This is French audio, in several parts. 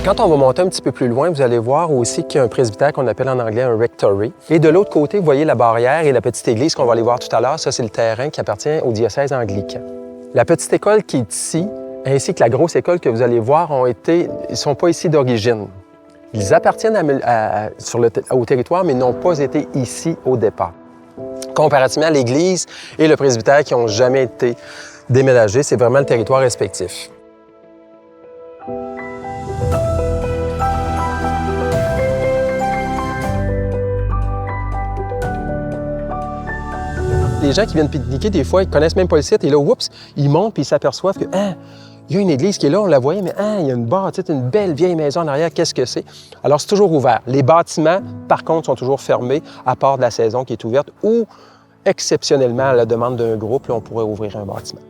Quand on va monter un petit peu plus loin, vous allez voir aussi qu'il y a un presbytère qu'on appelle en anglais un rectory. Et de l'autre côté, vous voyez la barrière et la petite église qu'on va aller voir tout à l'heure. Ça, c'est le terrain qui appartient au diocèse anglican. La petite école qui est ici, ainsi que la grosse école que vous allez voir, ils ne sont pas ici d'origine. Ils appartiennent au territoire, mais n'ont pas été ici au départ. Comparativement à l'église et le presbytère qui n'ont jamais été déménagés, c'est vraiment le territoire respectif. Les gens qui viennent pique-niquer, des fois, ils ne connaissent même pas le site. Et là, oups, ils montent puis ils s'aperçoivent que, il y a une église qui est là, on la voyait, mais il y a une bâtisse, une belle vieille maison en arrière, qu'est-ce que c'est? Alors, c'est toujours ouvert. Les bâtiments, par contre, sont toujours fermés, à part de la saison qui est ouverte ou, exceptionnellement, à la demande d'un groupe, là, on pourrait ouvrir un bâtiment.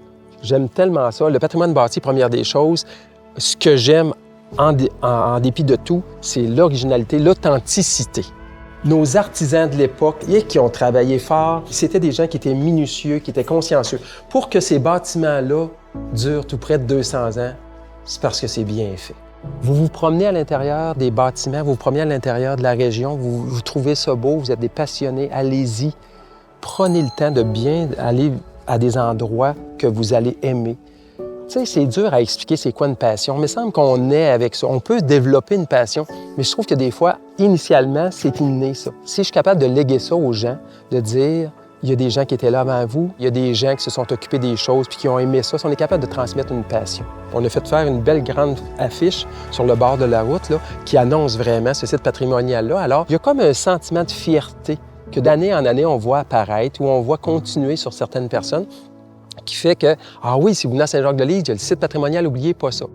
J'aime tellement ça. Le patrimoine bâti, première des choses, ce que j'aime en dépit de tout, c'est l'originalité, l'authenticité. Nos artisans de l'époque et qui ont travaillé fort, c'était des gens qui étaient minutieux, qui étaient consciencieux. Pour que ces bâtiments-là durent tout près de 200 ans, c'est parce que c'est bien fait. Vous vous promenez à l'intérieur des bâtiments, vous vous promenez à l'intérieur de la région, vous trouvez ça beau, vous êtes des passionnés, allez-y. Prenez le temps de bien aller à des endroits que vous allez aimer. Tu sais, c'est dur à expliquer c'est quoi une passion. Il me semble qu'on est avec ça. On peut développer une passion, mais je trouve que des fois, initialement, c'est inné, ça. Si je suis capable de léguer ça aux gens, de dire, il y a des gens qui étaient là avant vous, il y a des gens qui se sont occupés des choses puis qui ont aimé ça, si on est capable de transmettre une passion. On a fait faire une belle grande affiche sur le bord de la route là, qui annonce vraiment ce site patrimonial-là. Alors, il y a comme un sentiment de fierté que d'année en année, on voit apparaître ou on voit continuer sur certaines personnes, qui fait que, ah oui, si vous venez à Saint-Jacques-de-Lise, il y a le site patrimonial, n'oubliez pas ça.